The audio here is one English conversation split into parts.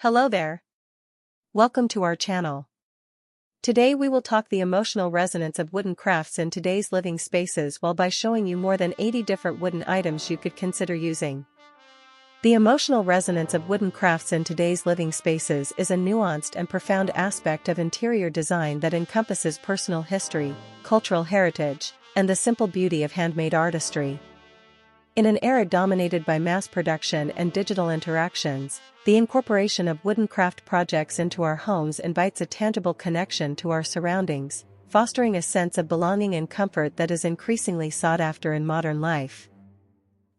Hello there. Welcome to our channel. Today we will talk the emotional resonance of wooden crafts in today's living spaces while by showing you more than 80 different wooden items you could consider using. The emotional resonance of wooden crafts in today's living spaces is a nuanced and profound aspect of interior design that encompasses personal history, cultural heritage, and the simple beauty of handmade artistry. In an era dominated by mass production and digital interactions, the incorporation of wooden craft projects into our homes invites a tangible connection to our surroundings, fostering a sense of belonging and comfort that is increasingly sought after in modern life.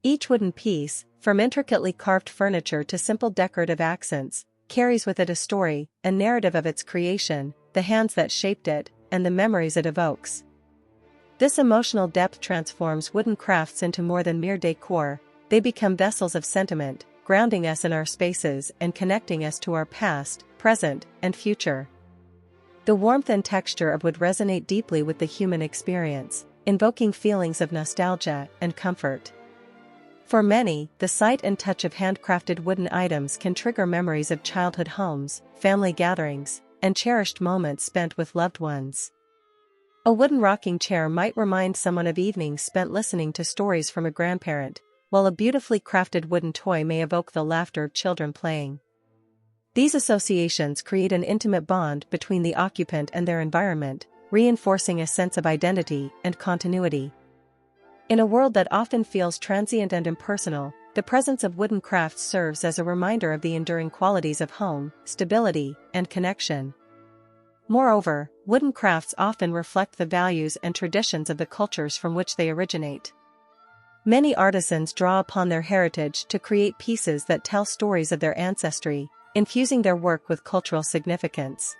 Each wooden piece, from intricately carved furniture to simple decorative accents, carries with it a story, a narrative of its creation, the hands that shaped it, and the memories it evokes. This emotional depth transforms wooden crafts into more than mere decor. They become vessels of sentiment, grounding us in our spaces and connecting us to our past, present, and future. The warmth and texture of wood resonate deeply with the human experience, invoking feelings of nostalgia and comfort. For many, the sight and touch of handcrafted wooden items can trigger memories of childhood homes, family gatherings, and cherished moments spent with loved ones. A wooden rocking chair might remind someone of evenings spent listening to stories from a grandparent, while a beautifully crafted wooden toy may evoke the laughter of children playing. These associations create an intimate bond between the occupant and their environment, reinforcing a sense of identity and continuity. In a world that often feels transient and impersonal, the presence of wooden crafts serves as a reminder of the enduring qualities of home, stability, and connection. Moreover, wooden crafts often reflect the values and traditions of the cultures from which they originate. Many artisans draw upon their heritage to create pieces that tell stories of their ancestry, infusing their work with cultural significance.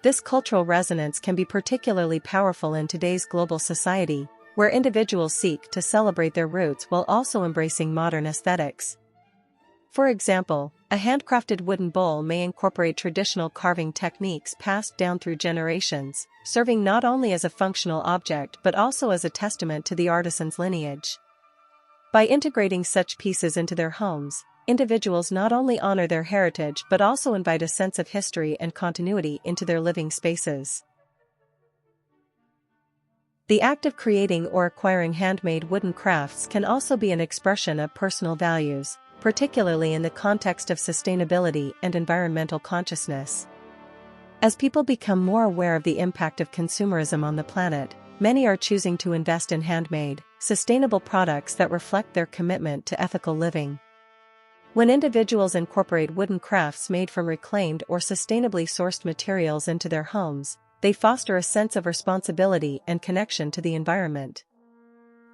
This cultural resonance can be particularly powerful in today's global society, where individuals seek to celebrate their roots while also embracing modern aesthetics. For example, a handcrafted wooden bowl may incorporate traditional carving techniques passed down through generations, serving not only as a functional object but also as a testament to the artisan's lineage. By integrating such pieces into their homes, individuals not only honor their heritage but also invite a sense of history and continuity into their living spaces. The act of creating or acquiring handmade wooden crafts can also be an expression of personal values, particularly in the context of sustainability and environmental consciousness. As people become more aware of the impact of consumerism on the planet, many are choosing to invest in handmade, sustainable products that reflect their commitment to ethical living. When individuals incorporate wooden crafts made from reclaimed or sustainably sourced materials into their homes, they foster a sense of responsibility and connection to the environment.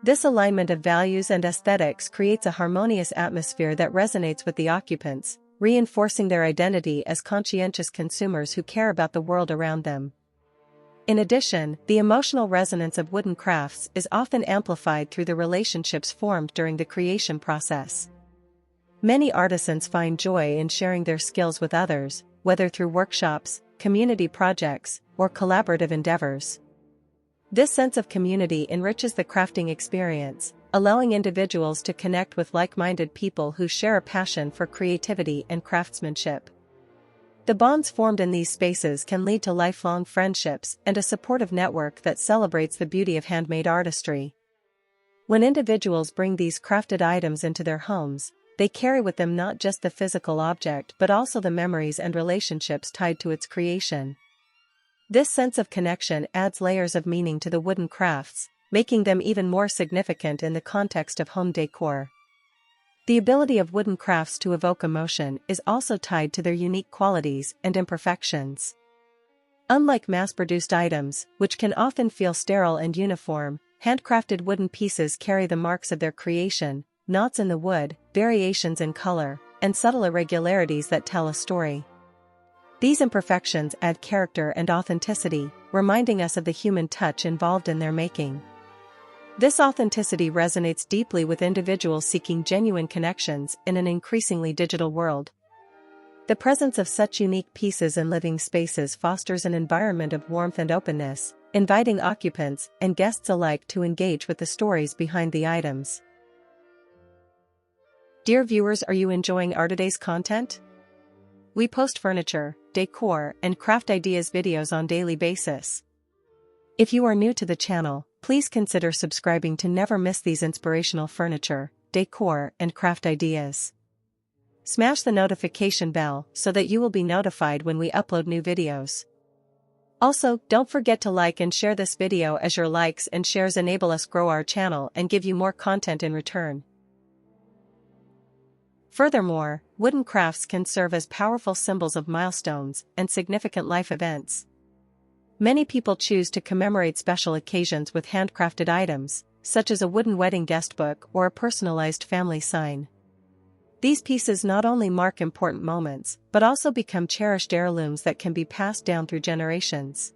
This alignment of values and aesthetics creates a harmonious atmosphere that resonates with the occupants, reinforcing their identity as conscientious consumers who care about the world around them. In addition, the emotional resonance of wooden crafts is often amplified through the relationships formed during the creation process. Many artisans find joy in sharing their skills with others, whether through workshops, community projects, or collaborative endeavors. This sense of community enriches the crafting experience, allowing individuals to connect with like-minded people who share a passion for creativity and craftsmanship. The bonds formed in these spaces can lead to lifelong friendships and a supportive network that celebrates the beauty of handmade artistry. When individuals bring these crafted items into their homes, they carry with them not just the physical object but also the memories and relationships tied to its creation. This sense of connection adds layers of meaning to the wooden crafts, making them even more significant in the context of home decor. The ability of wooden crafts to evoke emotion is also tied to their unique qualities and imperfections. Unlike mass-produced items, which can often feel sterile and uniform, handcrafted wooden pieces carry the marks of their creation, knots in the wood, variations in color, and subtle irregularities that tell a story. These imperfections add character and authenticity, reminding us of the human touch involved in their making. This authenticity resonates deeply with individuals seeking genuine connections in an increasingly digital world. The presence of such unique pieces in living spaces fosters an environment of warmth and openness, inviting occupants and guests alike to engage with the stories behind the items. Dear viewers, are you enjoying our today's content? We post furniture, decor, and craft ideas videos on daily basis. If you are new to the channel, please consider subscribing to never miss these inspirational furniture, decor, and craft ideas. Smash the notification bell so that you will be notified when we upload new videos. Also, don't forget to like and share this video, as your likes and shares enable us grow our channel and give you more content in return. Furthermore, wooden crafts can serve as powerful symbols of milestones and significant life events. Many people choose to commemorate special occasions with handcrafted items, such as a wooden wedding guestbook or a personalized family sign. These pieces not only mark important moments, but also become cherished heirlooms that can be passed down through generations.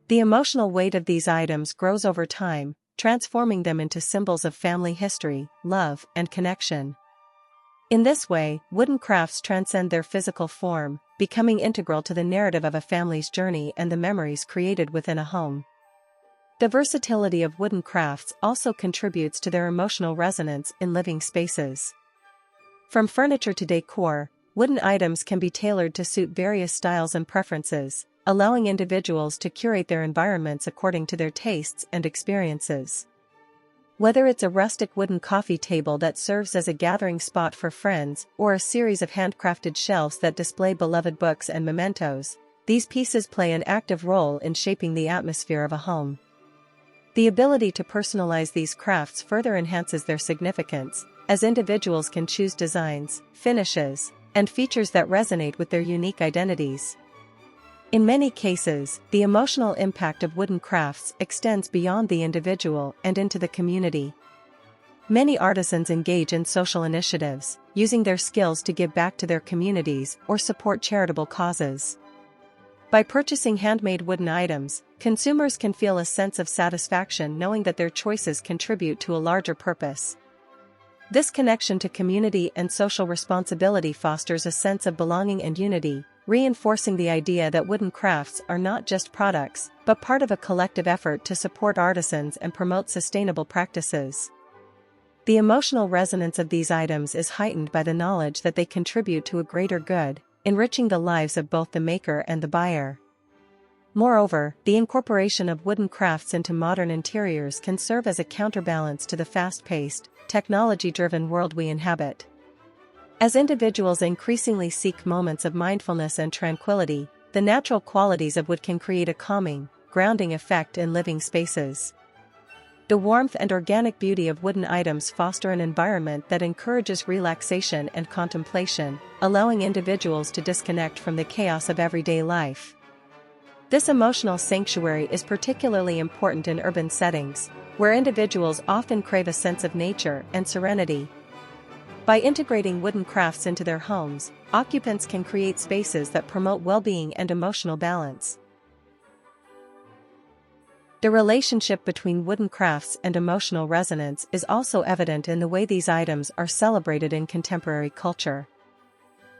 The emotional weight of these items grows over time, transforming them into symbols of family history, love, and connection. In this way, wooden crafts transcend their physical form, becoming integral to the narrative of a family's journey and the memories created within a home. The versatility of wooden crafts also contributes to their emotional resonance in living spaces. From furniture to decor, wooden items can be tailored to suit various styles and preferences, allowing individuals to curate their environments according to their tastes and experiences. Whether it's a rustic wooden coffee table that serves as a gathering spot for friends or a series of handcrafted shelves that display beloved books and mementos, these pieces play an active role in shaping the atmosphere of a home. The ability to personalize these crafts further enhances their significance, as individuals can choose designs, finishes, and features that resonate with their unique identities. In many cases, the emotional impact of wooden crafts extends beyond the individual and into the community. Many artisans engage in social initiatives, using their skills to give back to their communities or support charitable causes. By purchasing handmade wooden items, consumers can feel a sense of satisfaction knowing that their choices contribute to a larger purpose. This connection to community and social responsibility fosters a sense of belonging and unity, reinforcing the idea that wooden crafts are not just products, but part of a collective effort to support artisans and promote sustainable practices. The emotional resonance of these items is heightened by the knowledge that they contribute to a greater good, enriching the lives of both the maker and the buyer. Moreover, the incorporation of wooden crafts into modern interiors can serve as a counterbalance to the fast-paced, technology-driven world we inhabit. As individuals increasingly seek moments of mindfulness and tranquility, the natural qualities of wood can create a calming, grounding effect in living spaces. The warmth and organic beauty of wooden items foster an environment that encourages relaxation and contemplation, allowing individuals to disconnect from the chaos of everyday life. This emotional sanctuary is particularly important in urban settings, where individuals often crave a sense of nature and serenity. By integrating wooden crafts into their homes, occupants can create spaces that promote well-being and emotional balance. The relationship between wooden crafts and emotional resonance is also evident in the way these items are celebrated in contemporary culture.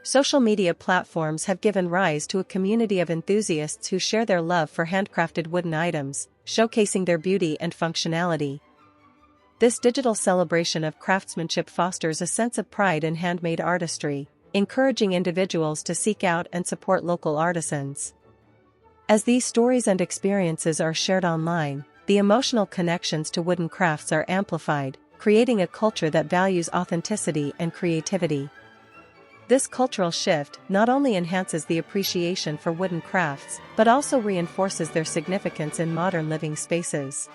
Social media platforms have given rise to a community of enthusiasts who share their love for handcrafted wooden items, showcasing their beauty and functionality. This digital celebration of craftsmanship fosters a sense of pride in handmade artistry, encouraging individuals to seek out and support local artisans. As these stories and experiences are shared online, the emotional connections to wooden crafts are amplified, creating a culture that values authenticity and creativity. This cultural shift not only enhances the appreciation for wooden crafts, but also reinforces their significance in modern living spaces.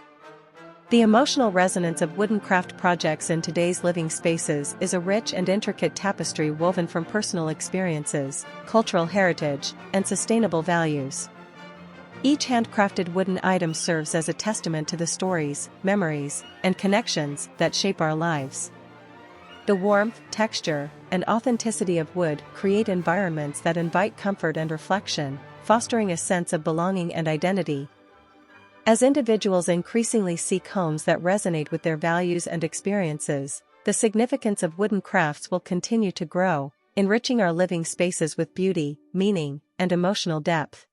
The emotional resonance of wooden craft projects in today's living spaces is a rich and intricate tapestry woven from personal experiences, cultural heritage, and sustainable values. Each handcrafted wooden item serves as a testament to the stories, memories, and connections that shape our lives. The warmth, texture, and authenticity of wood create environments that invite comfort and reflection, fostering a sense of belonging and identity. As individuals increasingly seek homes that resonate with their values and experiences, the significance of wooden crafts will continue to grow, enriching our living spaces with beauty, meaning, and emotional depth.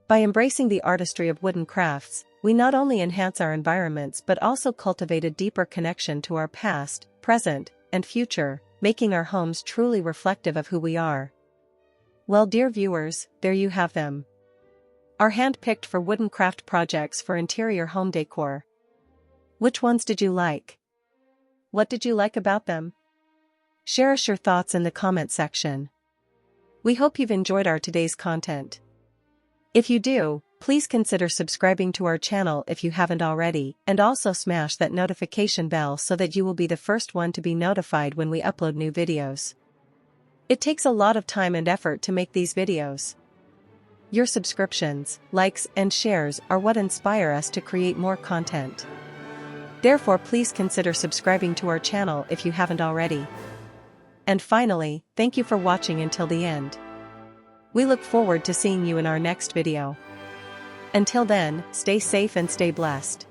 By embracing the artistry of wooden crafts, we not only enhance our environments but also cultivate a deeper connection to our past, present, and future, making our homes truly reflective of who we are. Well, dear viewers, there you have them. Our hand-picked for wooden craft projects for interior home decor. Which ones did you like? What did you like about them? Share us your thoughts in the comment section. We hope you've enjoyed our today's content. If you do, please consider subscribing to our channel if you haven't already, and also smash that notification bell so that you will be the first one to be notified when we upload new videos. It takes a lot of time and effort to make these videos. Your subscriptions, likes, and shares are what inspire us to create more content. Therefore, please consider subscribing to our channel if you haven't already. And finally, thank you for watching until the end. We look forward to seeing you in our next video. Until then, stay safe and stay blessed.